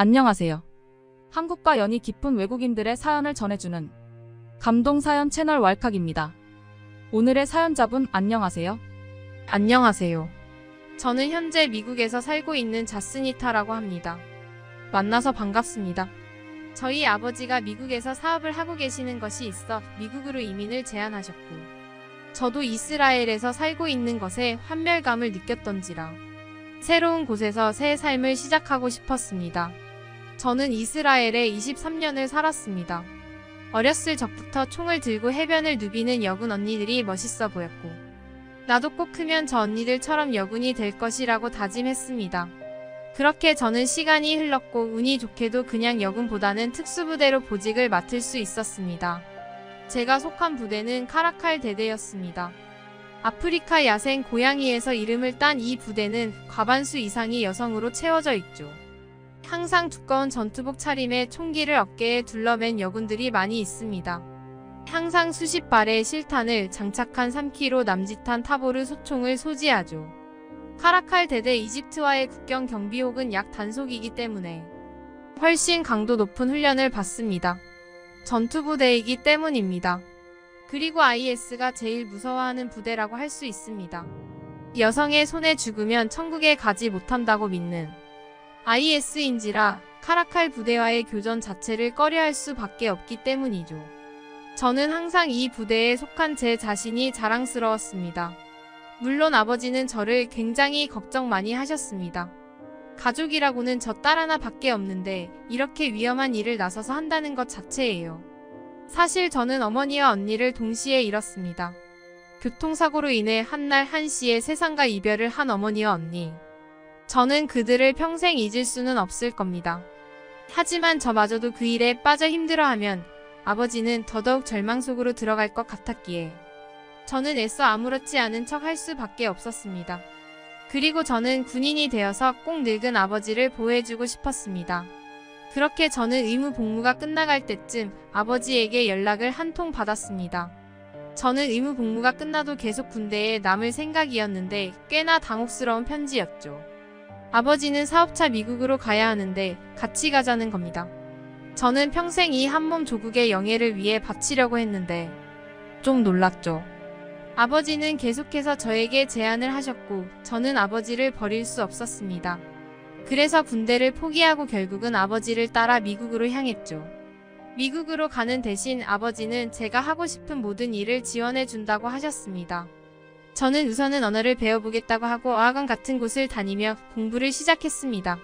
안녕하세요. 한국과 연이 깊은 외국인들의 사연을 전해주는 감동사연 채널 왈칵입니다. 오늘의 사연자분 안녕하세요. 안녕하세요. 저는 현재 미국에서 살고 있는 자스니타라고 합니다. 만나서 반갑습니다. 저희 아버지가 미국에서 사업을 하고 계시는 것이 있어 미국으로 이민을 제안하셨고, 저도 이스라엘에서 살고 있는 것에 환멸감을 느꼈던지라 새로운 곳에서 새 삶을 시작하고 싶었습니다. 저는 이스라엘에 23년을 살았습니다. 어렸을 적부터 총을 들고 해변을 누비는 여군 언니들이 멋있어 보였고, 나도 꼭 크면 저 언니들처럼 여군이 될 것이라고 다짐했습니다. 그렇게 저는 시간이 흘렀고 운이 좋게도 그냥 여군보다는 특수부대로 보직을 맡을 수 있었습니다. 제가 속한 부대는 카라칼 대대였습니다. 아프리카 야생 고양이에서 이름을 딴 이 부대는 과반수 이상이 여성으로 채워져 있죠. 항상 두꺼운 전투복 차림에 총기를 어깨에 둘러맨 여군들이 많이 있습니다. 항상 수십 발의 실탄을 장착한 3kg 남짓한 타보르 소총을 소지하죠. 카라칼 대대 이집트와의 국경 경비옥은 약 단속이기 때문에 훨씬 강도 높은 훈련을 받습니다. 전투부대이기 때문입니다. 그리고 IS가 제일 무서워하는 부대라고 할 수 있습니다. 여성의 손에 죽으면 천국에 가지 못한다고 믿는 IS인지라 카라칼 부대와의 교전 자체를 꺼려할 수밖에 없기 때문이죠. 저는 항상 이 부대에 속한 제 자신이 자랑스러웠습니다. 물론 아버지는 저를 굉장히 걱정 많이 하셨습니다. 가족이라고는 저 딸 하나밖에 없는데 이렇게 위험한 일을 나서서 한다는 것 자체예요. 사실 저는 어머니와 언니를 동시에 잃었습니다. 교통사고로 인해 한날 한시에 세상과 이별을 한 어머니와 언니. 저는 그들을 평생 잊을 수는 없을 겁니다. 하지만 저마저도 그 일에 빠져 힘들어하면 아버지는 더더욱 절망 속으로 들어갈 것 같았기에 저는 애써 아무렇지 않은 척 할 수밖에 없었습니다. 그리고 저는 군인이 되어서 꼭 늙은 아버지를 보호해주고 싶었습니다. 그렇게 저는 의무 복무가 끝나갈 때쯤 아버지에게 연락을 한 통 받았습니다. 저는 의무 복무가 끝나도 계속 군대에 남을 생각이었는데 꽤나 당혹스러운 편지였죠. 아버지는 사업차 미국으로 가야 하는데 같이 가자는 겁니다. 저는 평생 이 한몸 조국의 영예를 위해 바치려고 했는데 좀 놀랐죠. 아버지는 계속해서 저에게 제안을 하셨고 저는 아버지를 버릴 수 없었습니다. 그래서 군대를 포기하고 결국은 아버지를 따라 미국으로 향했죠. 미국으로 가는 대신 아버지는 제가 하고 싶은 모든 일을 지원해 준다고 하셨습니다. 저는 우선은 언어를 배워보겠다고 하고 어학원 같은 곳을 다니며 공부를 시작했습니다.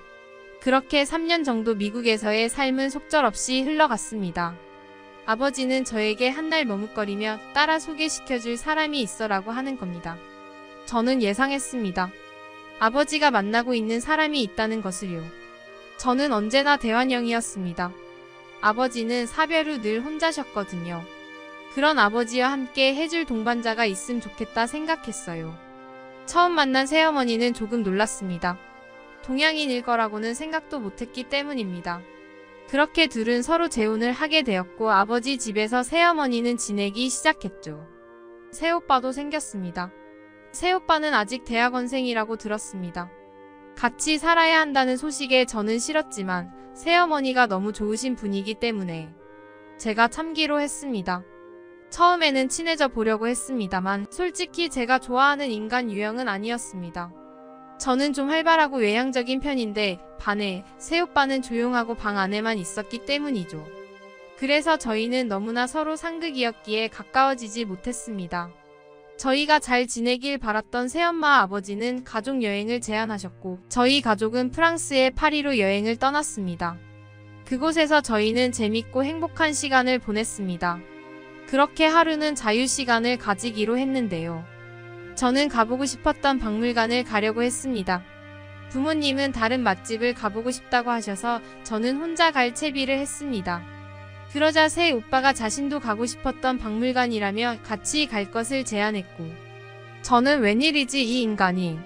그렇게 3년 정도 미국에서의 삶은 속절없이 흘러갔습니다. 아버지는 저에게 한날 머뭇거리며 따라 소개시켜줄 사람이 있어라고 하는 겁니다. 저는 예상했습니다. 아버지가 만나고 있는 사람이 있다는 것을요. 저는 언제나 대환영이었습니다. 아버지는 사별 후 늘 혼자셨거든요. 그런 아버지와 함께 해줄 동반자가 있으면 좋겠다 생각했어요. 처음 만난 새어머니는 조금 놀랐습니다. 동양인일 거라고는 생각도 못했기 때문입니다. 그렇게 둘은 서로 재혼을 하게 되었고 아버지 집에서 새어머니는 지내기 시작했죠. 새오빠도 생겼습니다. 새오빠는 아직 대학원생이라고 들었습니다. 같이 살아야 한다는 소식에 저는 싫었지만 새어머니가 너무 좋으신 분이기 때문에 제가 참기로 했습니다. 처음에는 친해져 보려고 했습니다만 솔직히 제가 좋아하는 인간 유형은 아니었습니다. 저는 좀 활발하고 외향적인 편인데 반해 새오빠는 조용하고 방 안에만 있었기 때문이죠. 그래서 저희는 너무나 서로 상극이었기에 가까워지지 못했습니다. 저희가 잘 지내길 바랐던 새엄마 아버지는 가족여행을 제안하셨고 저희 가족은 프랑스의 파리로 여행을 떠났습니다. 그곳에서 저희는 재밌고 행복한 시간을 보냈습니다. 그렇게 하루는 자유시간을 가지기로 했는데요. 저는 가보고 싶었던 박물관을 가려고 했습니다. 부모님은 다른 맛집을 가보고 싶다고 하셔서 저는 혼자 갈 채비를 했습니다. 그러자 새 오빠가 자신도 가고 싶었던 박물관이라며 같이 갈 것을 제안했고 저는 웬일이지 이 인간이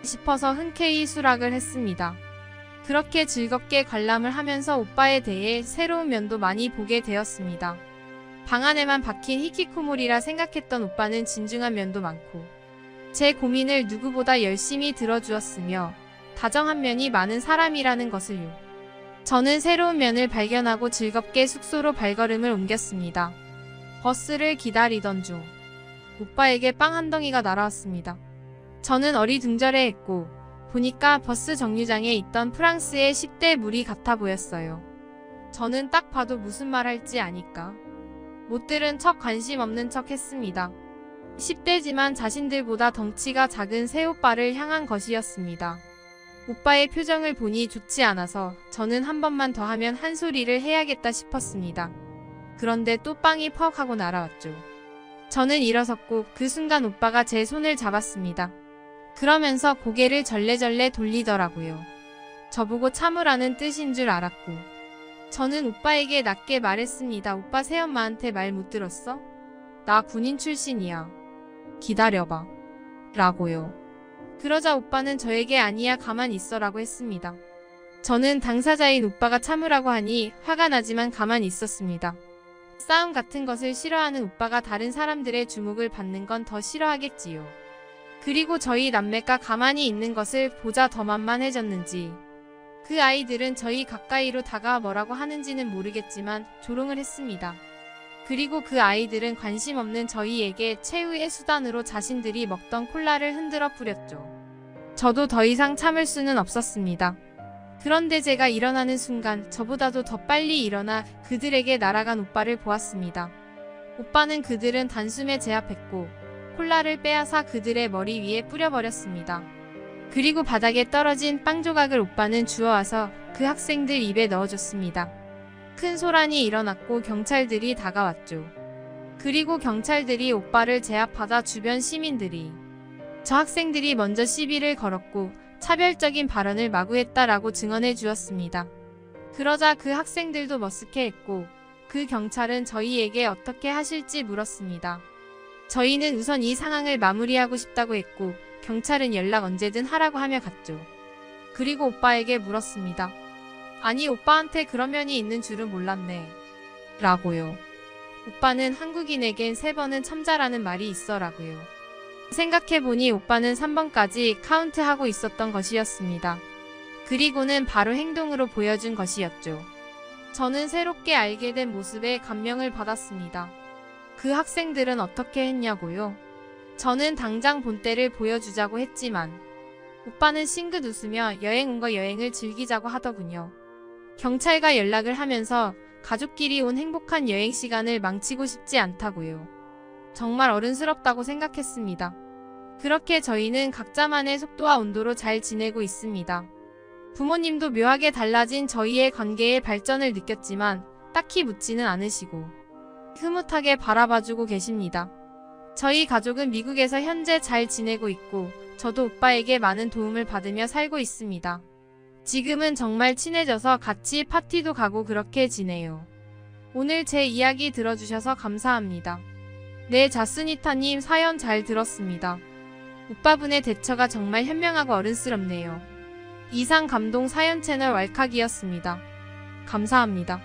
싶어서 흔쾌히 수락을 했습니다. 그렇게 즐겁게 관람을 하면서 오빠에 대해 새로운 면도 많이 보게 되었습니다. 방 안에만 박힌 히키코모리라 생각했던 오빠는 진중한 면도 많고 제 고민을 누구보다 열심히 들어주었으며 다정한 면이 많은 사람이라는 것을요. 저는 새로운 면을 발견하고 즐겁게 숙소로 발걸음을 옮겼습니다. 버스를 기다리던 중 오빠에게 빵 한 덩이가 날아왔습니다. 저는 어리둥절해했고 보니까 버스 정류장에 있던 프랑스의 10대 무리 같아 보였어요. 저는 딱 봐도 무슨 말 할지 아니까 못 들은 척 관심 없는 척 했습니다. 10대지만 자신들보다 덩치가 작은 새 오빠를 향한 것이었습니다. 오빠의 표정을 보니 좋지 않아서 저는 한 번만 더 하면 한 소리를 해야겠다 싶었습니다. 그런데 또 빵이 퍽 하고 날아왔죠. 저는 일어섰고 그 순간 오빠가 제 손을 잡았습니다. 그러면서 고개를 절레절레 돌리더라고요. 저보고 참으라는 뜻인 줄 알았고 저는 오빠에게 낮게 말했습니다. 오빠 새엄마한테 말 못 들었어? 나 군인 출신이야. 기다려봐. 라고요. 그러자 오빠는 저에게 아니야 가만 있어라고 했습니다. 저는 당사자인 오빠가 참으라고 하니 화가 나지만 가만히 있었습니다. 싸움 같은 것을 싫어하는 오빠가 다른 사람들의 주목을 받는 건 더 싫어하겠지요. 그리고 저희 남매가 가만히 있는 것을 보자 더 만만해졌는지 그 아이들은 저희 가까이로 다가와 뭐라고 하는지는 모르겠지만 조롱을 했습니다. 그리고 그 아이들은 관심 없는 저희에게 최후의 수단으로 자신들이 먹던 콜라를 흔들어 뿌렸죠. 저도 더 이상 참을 수는 없었습니다. 그런데 제가 일어나는 순간 저보다도 더 빨리 일어나 그들에게 날아간 오빠를 보았습니다. 오빠는 그들은 단숨에 제압했고 콜라를 빼앗아 그들의 머리 위에 뿌려버렸습니다. 그리고 바닥에 떨어진 빵 조각을 오빠는 주워와서 그 학생들 입에 넣어줬습니다. 큰 소란이 일어났고 경찰들이 다가왔죠. 그리고 경찰들이 오빠를 제압하다 주변 시민들이 저 학생들이 먼저 시비를 걸었고 차별적인 발언을 마구 했다라고 증언해 주었습니다. 그러자 그 학생들도 머쓱해했고 그 경찰은 저희에게 어떻게 하실지 물었습니다. 저희는 우선 이 상황을 마무리하고 싶다고 했고 경찰은 연락 언제든 하라고 하며 갔죠. 그리고 오빠에게 물었습니다. 아니 오빠한테 그런 면이 있는 줄은 몰랐네. 라고요. 오빠는 한국인에겐 3번은 참자라는 말이 있어 라고요. 생각해보니 오빠는 3번까지 카운트하고 있었던 것이었습니다. 그리고는 바로 행동으로 보여준 것이었죠. 저는 새롭게 알게 된 모습에 감명을 받았습니다. 그 학생들은 어떻게 했냐고요? 저는 당장 본때를 보여주자고 했지만 오빠는 싱긋 웃으며 여행 온 거 여행을 즐기자고 하더군요. 경찰과 연락을 하면서 가족끼리 온 행복한 여행 시간을 망치고 싶지 않다고요. 정말 어른스럽다고 생각했습니다. 그렇게 저희는 각자만의 속도와 온도로 잘 지내고 있습니다. 부모님도 묘하게 달라진 저희의 관계의 발전을 느꼈지만 딱히 묻지는 않으시고 흐뭇하게 바라봐주고 계십니다. 저희 가족은 미국에서 현재 잘 지내고 있고 저도 오빠에게 많은 도움을 받으며 살고 있습니다. 지금은 정말 친해져서 같이 파티도 가고 그렇게 지내요. 오늘 제 이야기 들어주셔서 감사합니다. 네, 자스니타님 사연 잘 들었습니다. 오빠분의 대처가 정말 현명하고 어른스럽네요. 이상 감동 사연 채널 왈칵이었습니다. 감사합니다.